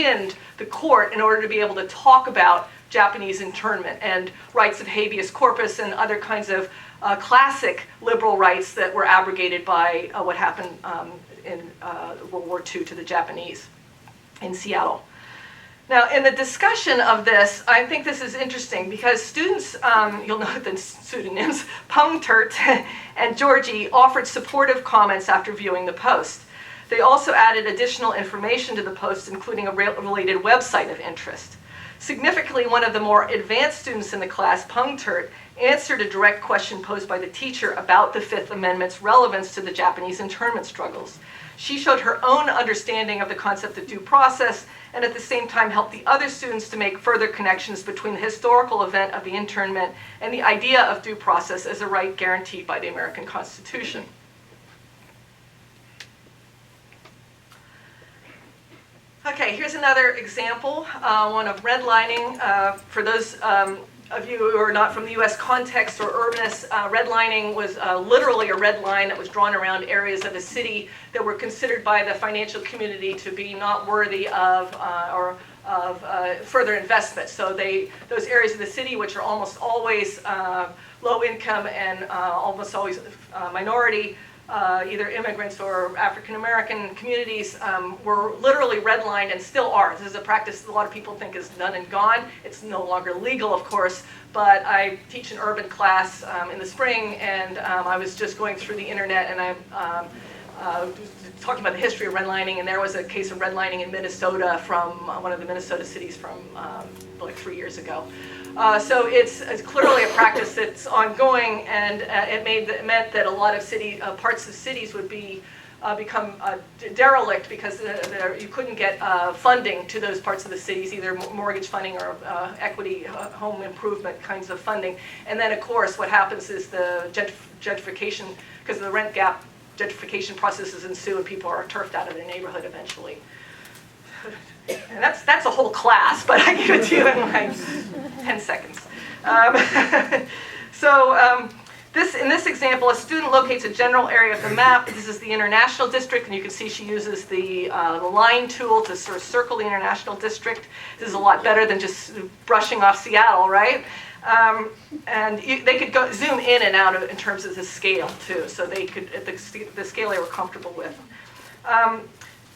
underpinned the court in order to be able to talk about Japanese internment and rights of habeas corpus and other kinds of classic liberal rights that were abrogated by what happened in World War II to the Japanese in Seattle. Now, in the discussion of this, I think this is interesting because students, you'll note the pseudonyms, Pung Turt and Georgie, offered supportive comments after viewing the post. They also added additional information to the post, including a related website of interest. Significantly, one of the more advanced students in the class, Pung Turt, answered a direct question posed by the teacher about the Fifth Amendment's relevance to the Japanese internment struggles. She showed her own understanding of the concept of due process and at the same time helped the other students to make further connections between the historical event of the internment and the idea of due process as a right guaranteed by the American Constitution. Okay, here's another example, one of redlining. For those of you who are not from the US context or urbanists, redlining was literally a red line that was drawn around areas of a city that were considered by the financial community to be not worthy of further investment. So those areas of the city, which are almost always low income and almost always minority, either immigrants or African American communities, were literally redlined and still are. This is a practice a lot of people think is done and gone. It's no longer legal, of course, but I teach an urban class in the spring, and I was just going through the internet and I'm talking about the history of redlining, and there was a case of redlining in Minnesota from one of the Minnesota cities from like 3 years ago. So it's clearly a practice that's ongoing, and it meant that a lot of parts of cities would become derelict because you couldn't get funding to those parts of the cities, either mortgage funding or equity home improvement kinds of funding. And then, of course, what happens is the gentrification, because of the rent gap, gentrification processes ensue and people are turfed out of their neighborhood eventually. And that's a whole class, but I give it to you in like 10 seconds. In this example, a student locates a general area of the map. This is the International District, and you can see she uses the line tool to sort of circle the International District. This is a lot better than just brushing off Seattle, right? And they could zoom in and out in terms of the scale, too, so they could, at the scale they were comfortable with.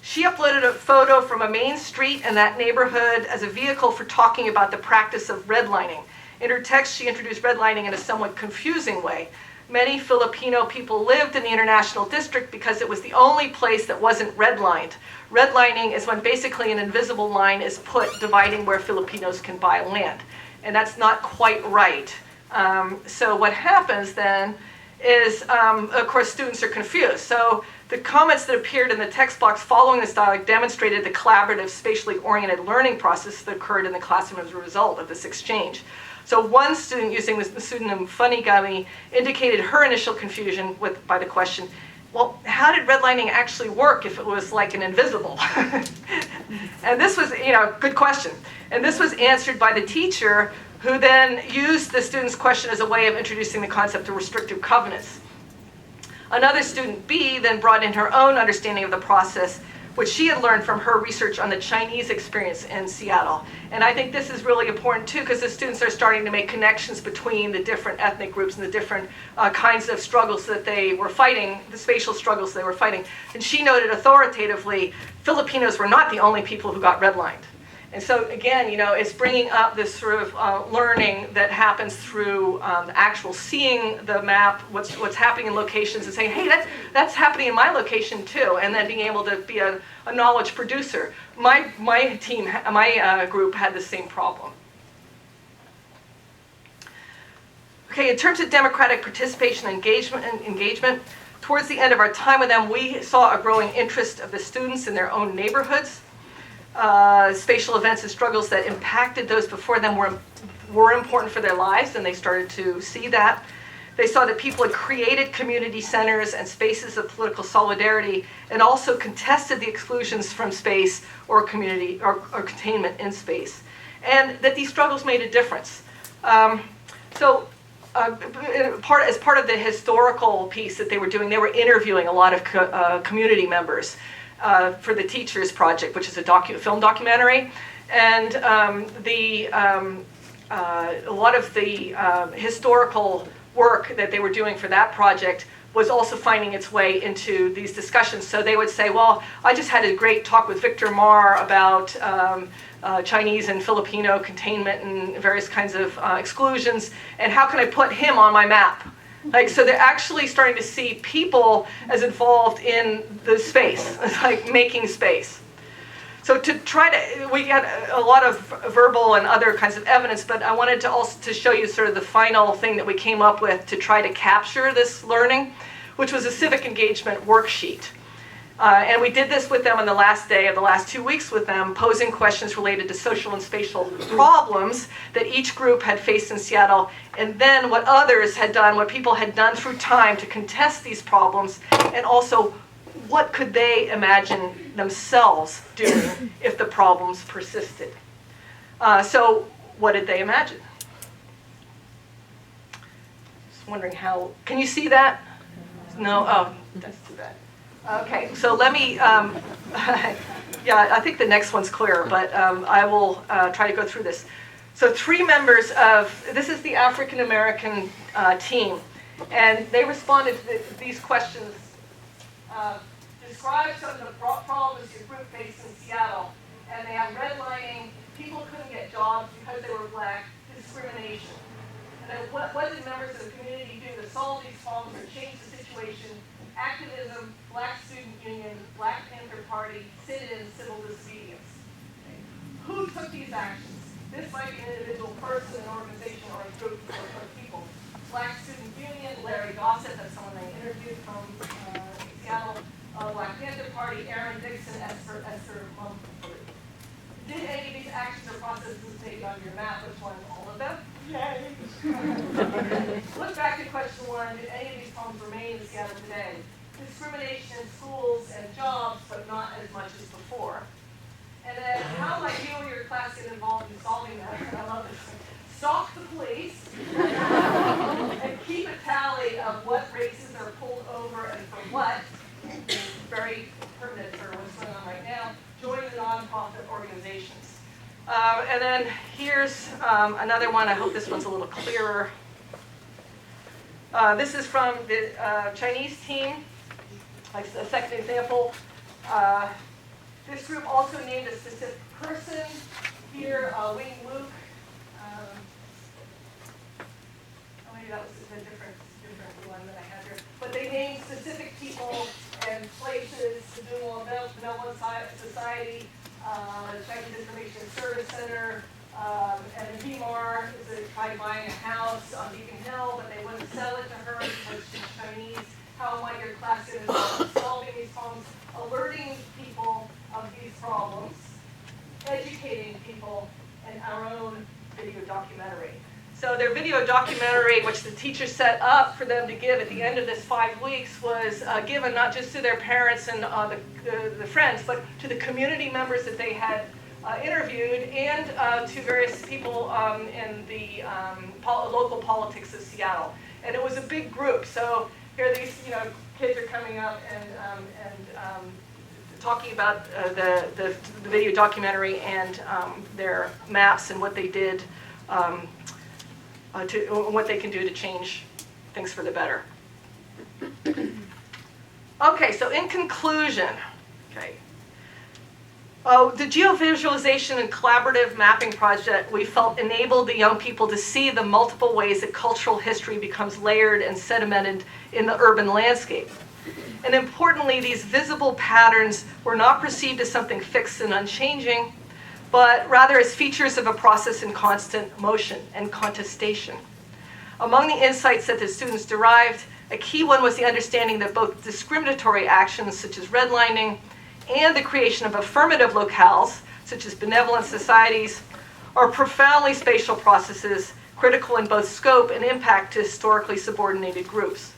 She uploaded a photo from a main street in that neighborhood as a vehicle for talking about the practice of redlining. In her text, she introduced redlining in a somewhat confusing way. Many Filipino people lived in the International District because it was the only place that wasn't redlined. Redlining is when basically an invisible line is put dividing where Filipinos can buy land. And that's not quite right. So what happens then is, of course, students are confused. So the comments that appeared in the text box following this dialogue demonstrated the collaborative, spatially oriented learning process that occurred in the classroom as a result of this exchange. So one student, using the pseudonym Funny Gummy, indicated her initial confusion by the question, well, how did redlining actually work if it was like an invisible? And this was, good question. And this was answered by the teacher, who then used the student's question as a way of introducing the concept of restrictive covenants. Another student, B, then brought in her own understanding of the process, which she had learned from her research on the Chinese experience in Seattle. And I think this is really important too, because the students are starting to make connections between the different ethnic groups and the different kinds of struggles that they were fighting, the spatial struggles they were fighting. And she noted authoritatively, Filipinos were not the only people who got redlined. And so again, it's bringing up this sort of learning that happens through actual seeing the map, what's happening in locations, and saying, hey, that's happening in my location too, and then being able to be a knowledge producer. My group had the same problem. Okay, in terms of democratic participation and engagement, towards the end of our time with them, we saw a growing interest of the students in their own neighborhoods. Spatial events and struggles that impacted those before them were important for their lives, and they started to see that. They saw that people had created community centers and spaces of political solidarity, and also contested the exclusions from space or community or containment in space, and that these struggles made a difference. As part of the historical piece that they were doing, they were interviewing a lot of community members. for the Teachers Project, which is a film documentary. And a lot of the historical work that they were doing for that project was also finding its way into these discussions. So they would say, well, I just had a great talk with Victor Marr about Chinese and Filipino containment and various kinds of exclusions, and how can I put him on my map? Like, so they're actually starting to see people as involved in the space, like making space. So to try to, we had a lot of verbal and other kinds of evidence, but I wanted to also to show you sort of the final thing that we came up with to try to capture this learning, which was a civic engagement worksheet. And we did this with them on the last day of the last 2 weeks with them, posing questions related to social and spatial problems that each group had faced in Seattle, and then what others had done, what people had done through time to contest these problems, and also what could they imagine themselves doing if the problems persisted. So what did they imagine? Just wondering how, can you see that? No? Oh, that's too bad. Okay, so let me, yeah, I think the next one's clearer, but I will try to go through this. So 3 members of, this is the African American team, and they responded to these questions. Describe some of the problems your group faced in Seattle, and they have redlining, people couldn't get jobs because they were black, discrimination. And then what did members of the community do to solve these problems or change the situation? Activism, Black Student Union, Black Panther Party, sit-in, civil disobedience. Okay. Who took these actions? This might be an individual person, an organization, or a group of people. Black Student Union, Larry Gossett, that's someone they interviewed from Seattle. Black Panther Party, Aaron Dixon, Esther Mumford. Did any of these actions or processes take on your map? Which one? All of them? Yay! Look back at question 1. Did any of these problems remain in Seattle today? Discrimination in schools and jobs, but not as much as before. And then, how might you or your class get involved in solving that? I love this. Stalk the police and keep a tally of what races are pulled over and for what. Very pertinent for what's going on right now. Join the nonprofit organizations. And then here's another one. I hope this one's a little clearer. This is from the Chinese team. Like a second example. This group also named a specific person. Here, Wing Luke. Maybe that was a different one that I had here. But they named specific people and places, the Benevolent Society, Chinese Information Service Center, and Vimar tried buying a house on Beacon Hill, but they wouldn't sell it to her because she's Chinese. How might your class get involved in solving these problems, alerting people of these problems, educating people, and our own video documentary. So their video documentary, which the teacher set up for them to give at the end of this 5 weeks, was given not just to their parents and the friends, but to the community members that they had interviewed and to various people in the local politics of Seattle. And it was a big group. So here these kids are coming up and talking about the video documentary and their maps and what they did. What they can do to change things for the better. Okay, so in conclusion, the geovisualization and collaborative mapping project we felt enabled the young people to see the multiple ways that cultural history becomes layered and sedimented in the urban landscape. And importantly, these visible patterns were not perceived as something fixed and unchanging, but rather as features of a process in constant motion and contestation. Among the insights that the students derived, a key one was the understanding that both discriminatory actions such as redlining and the creation of affirmative locales, such as benevolent societies, are profoundly spatial processes, critical in both scope and impact to historically subordinated groups.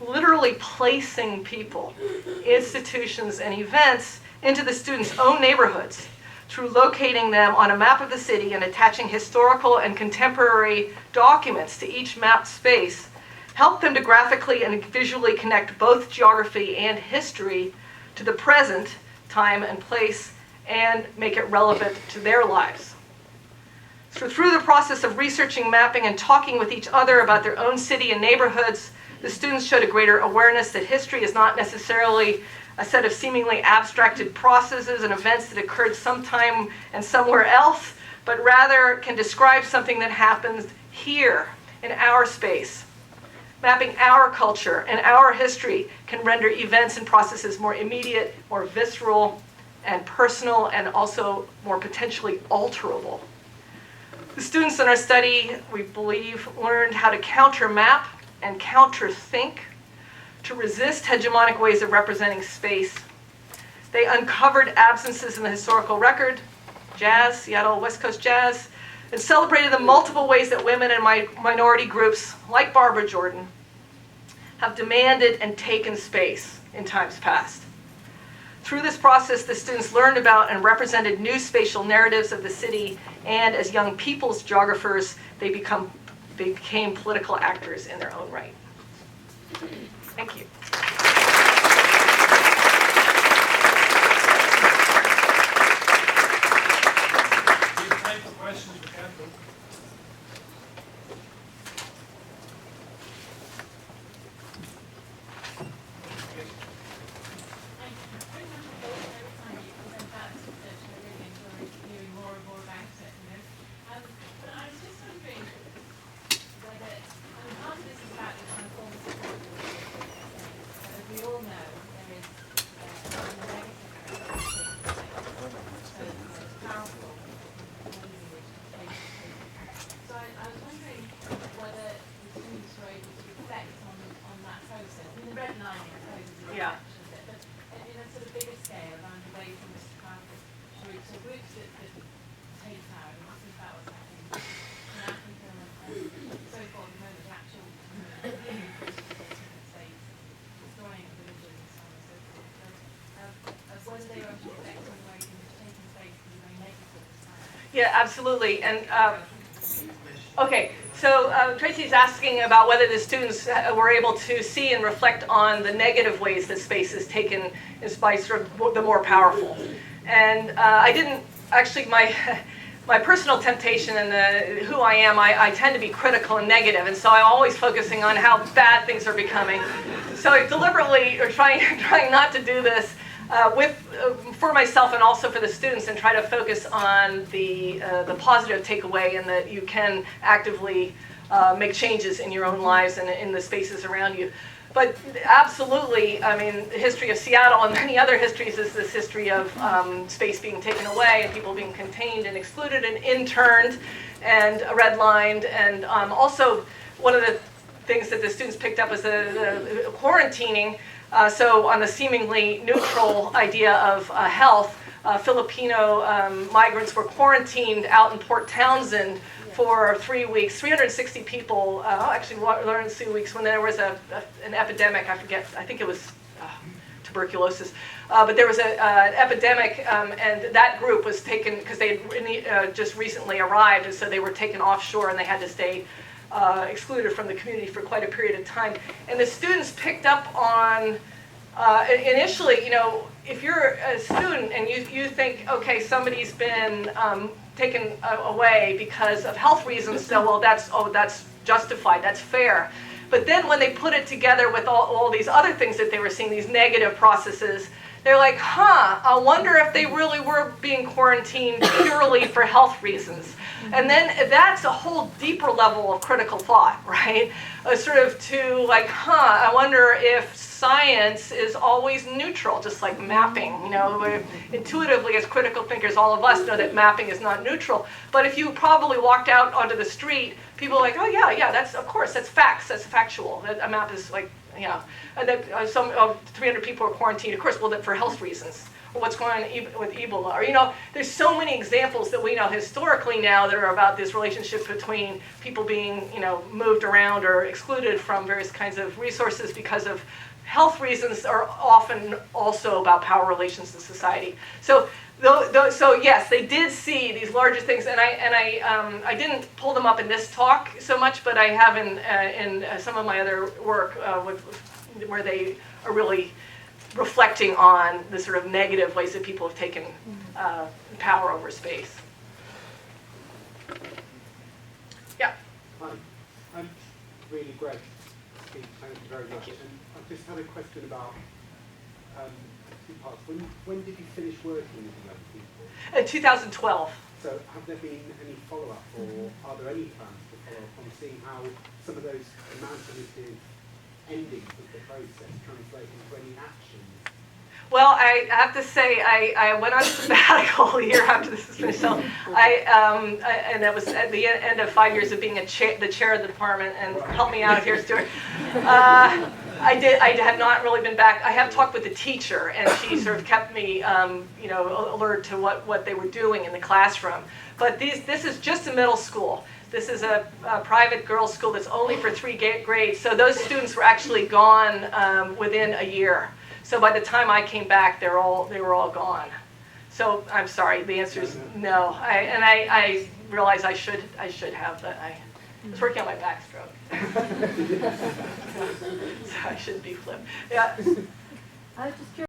Literally placing people, institutions, and events into the students' own neighborhoods through locating them on a map of the city and attaching historical and contemporary documents to each mapped space, helped them to graphically and visually connect both geography and history to the present time and place and make it relevant to their lives. So through the process of researching, mapping, and talking with each other about their own city and neighborhoods, the students showed a greater awareness that history is not necessarily a set of seemingly abstracted processes and events that occurred sometime and somewhere else, but rather can describe something that happens here in our space. Mapping our culture and our history can render events and processes more immediate, more visceral, and personal, and also more potentially alterable. The students in our study, we believe, learned how to counter-map and counter-think, to resist hegemonic ways of representing space. They uncovered absences in the historical record, jazz, Seattle West Coast jazz, and celebrated the multiple ways that women and minority groups, like Barbara Jordan, have demanded and taken space in times past. Through this process, the students learned about and represented new spatial narratives of the city, and as young people's geographers, they became political actors in their own right. Thank you. We have time for questions for Kathryne. Yeah. But in a sort of bigger scale, around away from this kind of groups, or groups that take power, and this is about what's happening in Africa and so forth, at the moment, the actual states, destroying villages and so on and so forth. So, whether they are actually effect on the way in which taking space can be very negative at this time. Yeah, absolutely. And okay, so Tracy's asking about whether the students were able to see and reflect on the negative ways that space is taken by sort of the more powerful. And I didn't, actually, my personal temptation and who I am, I tend to be critical and negative, and so I'm always focusing on how bad things are becoming. So I deliberately are trying not to do this for myself and also for the students, and try to focus on the positive takeaway, and that you can actively make changes in your own lives and in the spaces around you. But absolutely, I mean, the history of Seattle and many other histories is this history of space being taken away and people being contained and excluded and interned and redlined. And also, one of the things that the students picked up was the quarantining. So on the seemingly neutral idea of health, Filipino migrants were quarantined out in Port Townsend for 3 weeks, 360 people, actually learned 2 weeks when there was an epidemic, I forget, I think it was tuberculosis, but there was an epidemic, and that group was taken, because they had just recently arrived, and so they were taken offshore and they had to stay excluded from the community for quite a period of time. And the students picked up on, initially, you know, if you're a student and you think, okay, somebody's been taken away because of health reasons, so well, that's justified, that's fair. But then when they put it together with all these other things that they were seeing, these negative processes, they're like, I wonder if they really were being quarantined purely for health reasons. And then that's a whole deeper level of critical thought, right? Sort of to like, I wonder if science is always neutral, just like mapping. You know, intuitively as critical thinkers, all of us know that mapping is not neutral. But if you probably walked out onto the street, people are like, oh yeah, that's, of course, that's facts, that's factual. A map is like, yeah. And that some 300 people are quarantined, of course, well, that for health reasons. Or what's going on with Ebola. Or, you know, there's so many examples that we know historically now that are about this relationship between people being, you know, moved around or excluded from various kinds of resources because of health reasons, are often also about power relations in society. So, so yes, they did see these larger things, and I didn't pull them up in this talk so much, but I have in some of my other work where they are really reflecting on the sort of negative ways that people have taken power over space. Yeah. I'm really great. Thank you very much. And I've just had a question about two parts. When did you finish working with young people? In 2012. So have there been any follow-up, or are there any plans to follow up on seeing how some of those imaginative endings of the process translate into any actions? Well, I have to say, I went on sabbatical a year after this was finished. So and that was at the end of 5 years of being the chair of the department. And help me out here, Stuart. I have not really been back. I have talked with the teacher, and she sort of kept me, alert to what they were doing in the classroom. But this is just a middle school. This is a private girls' school that's only for 3 grades. So those students were actually gone within a year. So by the time I came back, they were all gone. So I'm sorry. The answer is no. I realize I should have, but I was working on my backstroke. So I shouldn't be flip. Yeah. I was just curious.